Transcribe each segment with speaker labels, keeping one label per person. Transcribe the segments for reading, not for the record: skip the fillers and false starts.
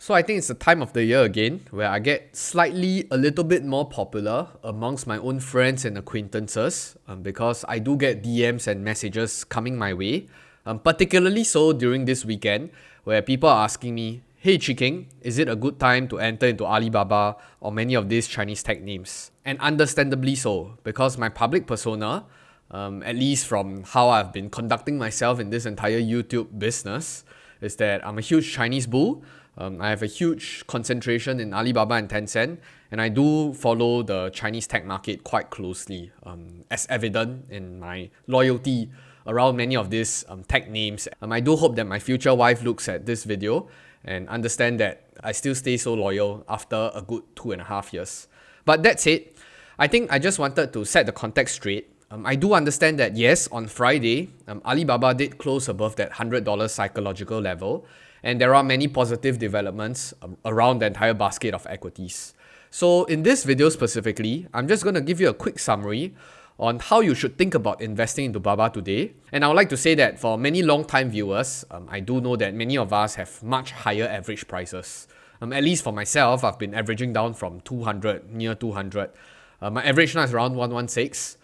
Speaker 1: So I think it's the time of the year again where I get slightly a little bit more popular amongst my own friends and acquaintances because I do get DMs and messages coming my way, particularly so during this weekend where people are asking me, hey Chiking, is it a good time to enter into Alibaba or many of these Chinese tech names? And understandably so, because my public persona, at least from how I've been conducting myself in this entire YouTube business, is that I'm a huge Chinese bull. I have a huge concentration in Alibaba and Tencent, and I do follow the Chinese tech market quite closely, as evident in my loyalty around many of these tech names. I do hope that my future wife looks at this video and understand that I still stay so loyal after a good 2.5 years. But that said, I think I just wanted to set the context straight. I do understand that yes, on Friday, Alibaba did close above that $100 psychological level, and there are many positive developments around the entire basket of equities. So in this video specifically, I'm just going to give you a quick summary on how you should think about investing into Baba today. And I would like to say that for many long-time viewers, I do know that many of us have much higher average prices. At least for myself, I've been averaging down from 200, near 200. My average now is around 116.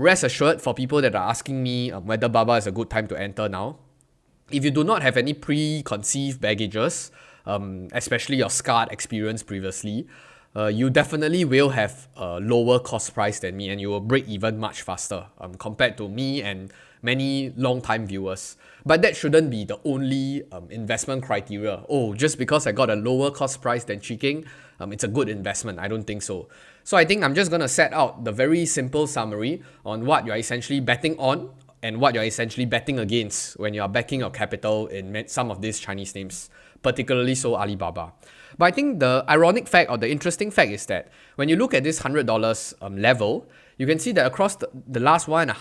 Speaker 1: Rest assured, for people that are asking me whether Baba is a good time to enter now, if you do not have any preconceived baggages, especially your scarred experience previously, you definitely will have a lower cost price than me, and you will break even much faster compared to me and many long-time viewers. But that shouldn't be the only investment criteria. Oh, just because I got a lower cost price than Chiking, it's a good investment. I don't think so. So I think I'm just going to set out the very simple summary on what you're essentially betting on and what you're essentially betting against when you are backing your capital in some of these Chinese names, particularly so Alibaba. But I think the ironic fact or the interesting fact is that when you look at this $100 level, you can see that across the last 1 to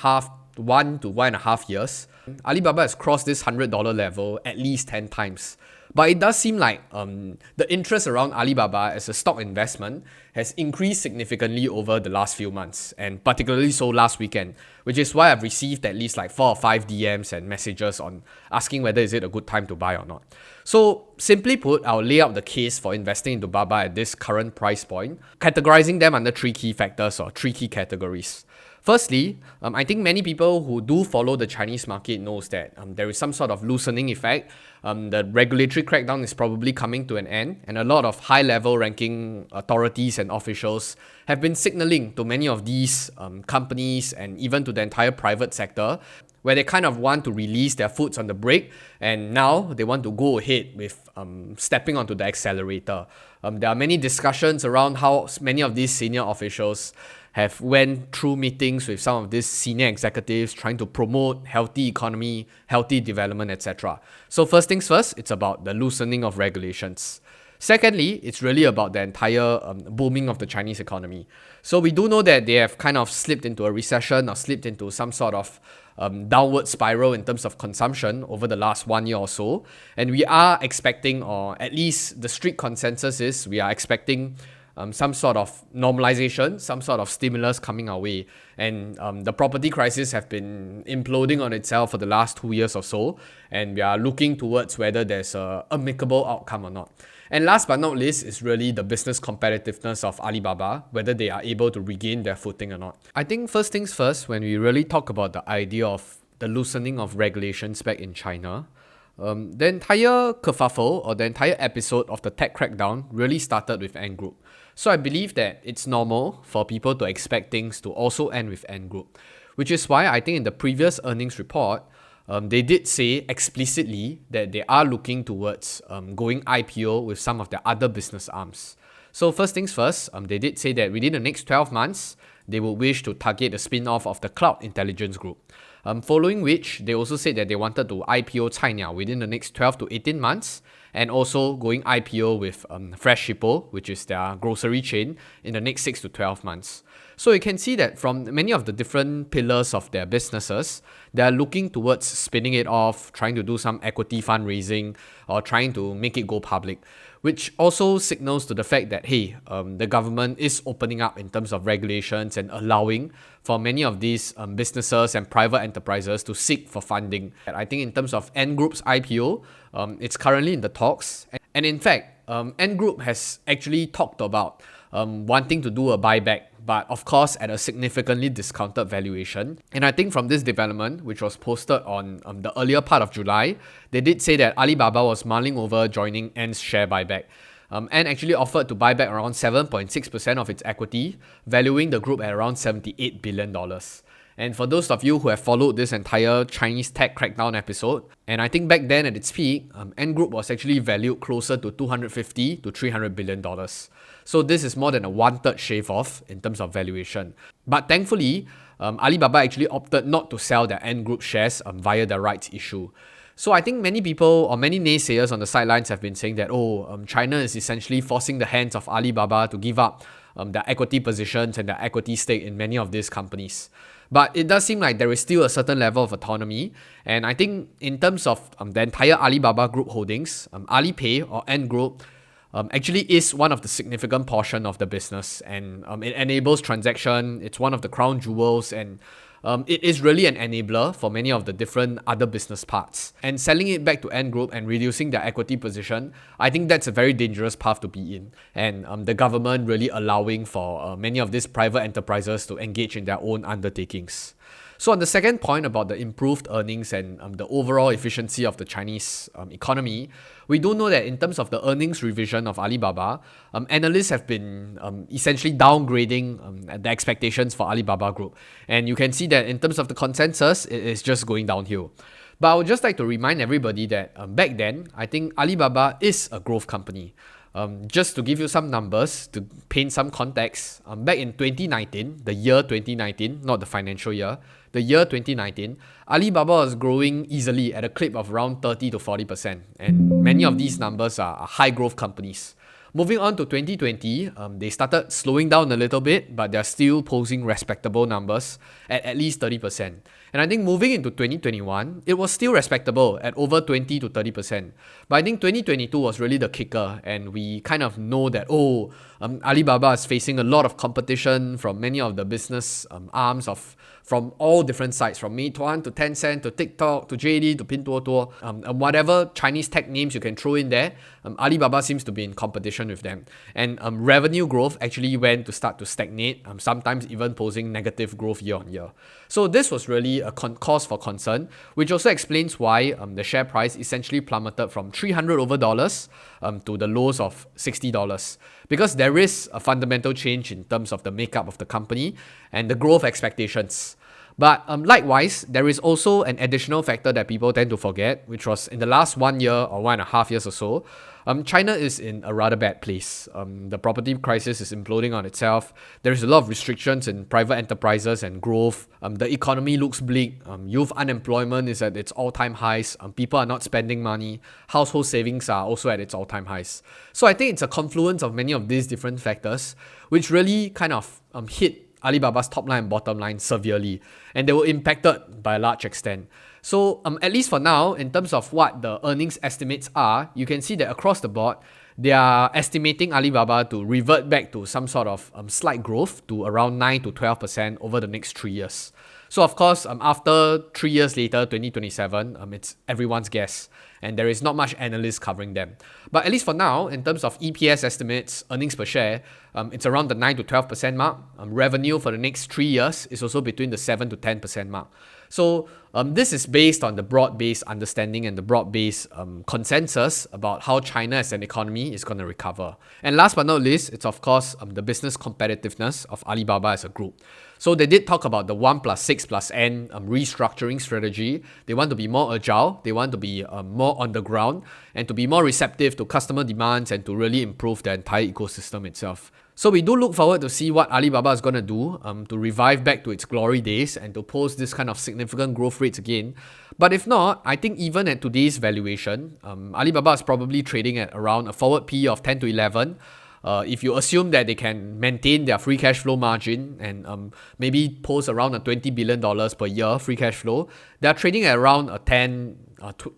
Speaker 1: 1.5 years, Alibaba has crossed this $100 level at least 10 times. But it does seem like the interest around Alibaba as a stock investment has increased significantly over the last few months, and particularly so last weekend, which is why I've received at least like 4 or 5 DMs and messages on asking whether is it a good time to buy or not. So simply put, I'll lay out the case for investing into Baba at this current price point, categorizing them under 3 key factors or 3 key categories. Firstly, I think many people who do follow the Chinese market knows that there is some sort of loosening effect. The regulatory crackdown is probably coming to an end, and a lot of high-level ranking authorities and officials have been signaling to many of these companies and even to the entire private sector where they kind of want to release their foots on the brake, and now they want to go ahead with stepping onto the accelerator. There are many discussions around how many of these senior officials have went through meetings with some of these senior executives trying to promote healthy economy, healthy development, etc. So first things first, it's about the loosening of regulations. Secondly, it's really about the entire booming of the Chinese economy. So we do know that they have kind of slipped into a recession or slipped into some sort of downward spiral in terms of consumption over the last 1 year or so. And we are expecting, or at least the strict consensus is, we are expecting some sort of normalization, some sort of stimulus coming our way. And the property crisis have been imploding on itself for the last 2 years or so. And we are looking towards whether there's a amicable outcome or not. And last but not least is really the business competitiveness of Alibaba, whether they are able to regain their footing or not. I think first things first, when we really talk about the idea of the loosening of regulations back in China, the entire kerfuffle or the entire episode of the tech crackdown really started with Ant Group. So I believe that it's normal for people to expect things to also end with Ant Group, which is why I think in the previous earnings report, they did say explicitly that they are looking towards going IPO with some of their other business arms. So first things first, they did say that within the next 12 months, they would wish to target a spin-off of the Cloud Intelligence Group. Following which, they also said that they wanted to IPO Cainiao within the next 12 to 18 months, and also going IPO with Fresh Shippo, which is their grocery chain, in the next 6 to 12 months. So you can see that from many of the different pillars of their businesses, they are looking towards spinning it off, trying to do some equity fundraising, or trying to make it go public, which also signals to the fact that, hey, the government is opening up in terms of regulations and allowing for many of these businesses and private enterprises to seek for funding. And I think in terms of Ant Group's IPO, it's currently in the talks. And in fact, Ant Group has actually talked about wanting to do a buyback, but of course at a significantly discounted valuation. And I think from this development, which was posted on the earlier part of July, they did say that Alibaba was mulling over joining Ant's share buyback. Ant actually offered to buy back around 7.6% of its equity, valuing the group at around $78 billion. And for those of you who have followed this entire Chinese tech crackdown episode, and I think back then at its peak, Ant Group was actually valued closer to $250 to $300 billion. So this is more than a one-third shave off in terms of valuation. But thankfully, Alibaba actually opted not to sell their Ant Group shares via the rights issue. So I think many people or many naysayers on the sidelines have been saying that, China is essentially forcing the hands of Alibaba to give up their equity positions and their equity stake in many of these companies. But it does seem like there is still a certain level of autonomy. And I think in terms of the entire Alibaba Group holdings, Alipay or Ant Group actually is one of the significant portion of the business, and it enables transaction. It's one of the crown jewels, and it is really an enabler for many of the different other business parts. And selling it back to Ant Group and reducing their equity position, I think that's a very dangerous path to be in. And the government really allowing for many of these private enterprises to engage in their own undertakings. So on the second point about the improved earnings and the overall efficiency of the Chinese economy, we do know that in terms of the earnings revision of Alibaba, analysts have been essentially downgrading the expectations for Alibaba Group. And you can see that in terms of the consensus, it is just going downhill. But I would just like to remind everybody that back then, I think Alibaba is a growth company. Just to give you some numbers, to paint some context, back in 2019, the year 2019, not the financial year, the year 2019, Alibaba was growing easily at a clip of around 30 to 40%. And many of these numbers are high growth companies. Moving on to 2020, they started slowing down a little bit, but they're still posting respectable numbers at least 30%. And I think moving into 2021, it was still respectable at over 20 to 30%. But I think 2022 was really the kicker, and we kind of know that, Alibaba is facing a lot of competition from many of the business arms from all different sides, from Meituan to Tencent to TikTok to JD to Pinduoduo, and whatever Chinese tech names you can throw in there, Alibaba seems to be in competition with them. And revenue growth actually went to start to stagnate, sometimes even posing negative growth year on year. So this was really a cause for concern, which also explains why the share price essentially plummeted from $300 over to the lows of $60. Because there is a fundamental change in terms of the makeup of the company and the growth expectations. But likewise, there is also an additional factor that people tend to forget, which was in the last 1 year or 1.5 years or so, China is in a rather bad place. The property crisis is imploding on itself. There is a lot of restrictions in private enterprises and growth. The economy looks bleak. Youth unemployment is at its all-time highs. People are not spending money. Household savings are also at its all-time highs. So I think it's a confluence of many of these different factors, which really kind of hit Alibaba's top line and bottom line severely, and they were impacted by a large extent. So at least for now, in terms of what the earnings estimates are, you can see that across the board, they are estimating Alibaba to revert back to some sort of slight growth to around 9 to 12% over the next 3 years. So of course, after 3 years later, 2027, it's everyone's guess, and there is not much analysts covering them. But at least for now, in terms of EPS estimates, earnings per share, it's around the 9 to 12% mark. Revenue for the next 3 years is also between the 7 to 10% mark. So this is based on the broad-based understanding and the broad-based consensus about how China as an economy is going to recover. And last but not least, it's of course the business competitiveness of Alibaba as a group. So they did talk about the 1+6+N restructuring strategy. They want to be more agile, they want to be more on the ground, and to be more receptive to customer demands and to really improve the entire ecosystem itself. So we do look forward to see what Alibaba is going to do to revive back to its glory days and to post this kind of significant growth rates again. But if not, I think even at today's valuation, Alibaba is probably trading at around a forward P of 10 to 11. If you assume that they can maintain their free cash flow margin and maybe post around a $20 billion per year free cash flow, they're trading at around a 10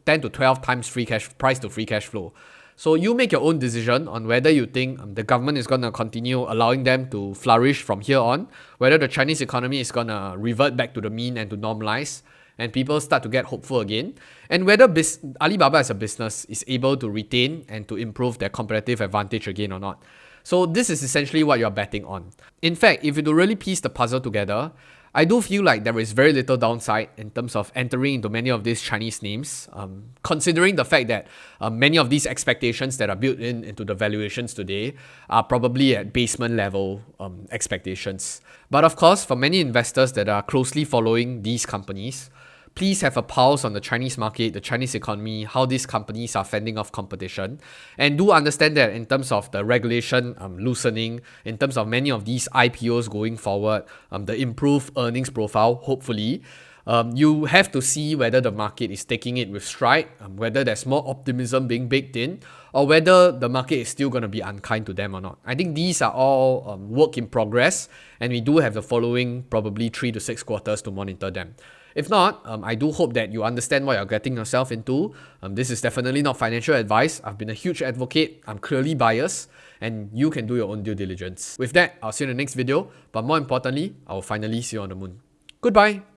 Speaker 1: to 12 times price to free cash flow. So you make your own decision on whether you think the government is going to continue allowing them to flourish from here on, whether the Chinese economy is going to revert back to the mean and to normalize, and people start to get hopeful again, and whether Alibaba as a business is able to retain and to improve their competitive advantage again or not. So this is essentially what you're betting on. In fact, if you to really piece the puzzle together, I do feel like there is very little downside in terms of entering into many of these Chinese names, considering the fact that many of these expectations that are built into the valuations today are probably at basement level expectations. But of course, for many investors that are closely following these companies, please have a pulse on the Chinese market, the Chinese economy, how these companies are fending off competition. And do understand that in terms of the regulation loosening, in terms of many of these IPOs going forward, the improved earnings profile, hopefully, you have to see whether the market is taking it with stride, whether there's more optimism being baked in, or whether the market is still going to be unkind to them or not. I think these are all work in progress, and we do have the following probably 3 to 6 quarters to monitor them. If not, I do hope that you understand what you're getting yourself into. This is definitely not financial advice. I've been a huge advocate. I'm clearly biased, and you can do your own due diligence. With that, I'll see you in the next video. But more importantly, I will finally see you on the moon. Goodbye.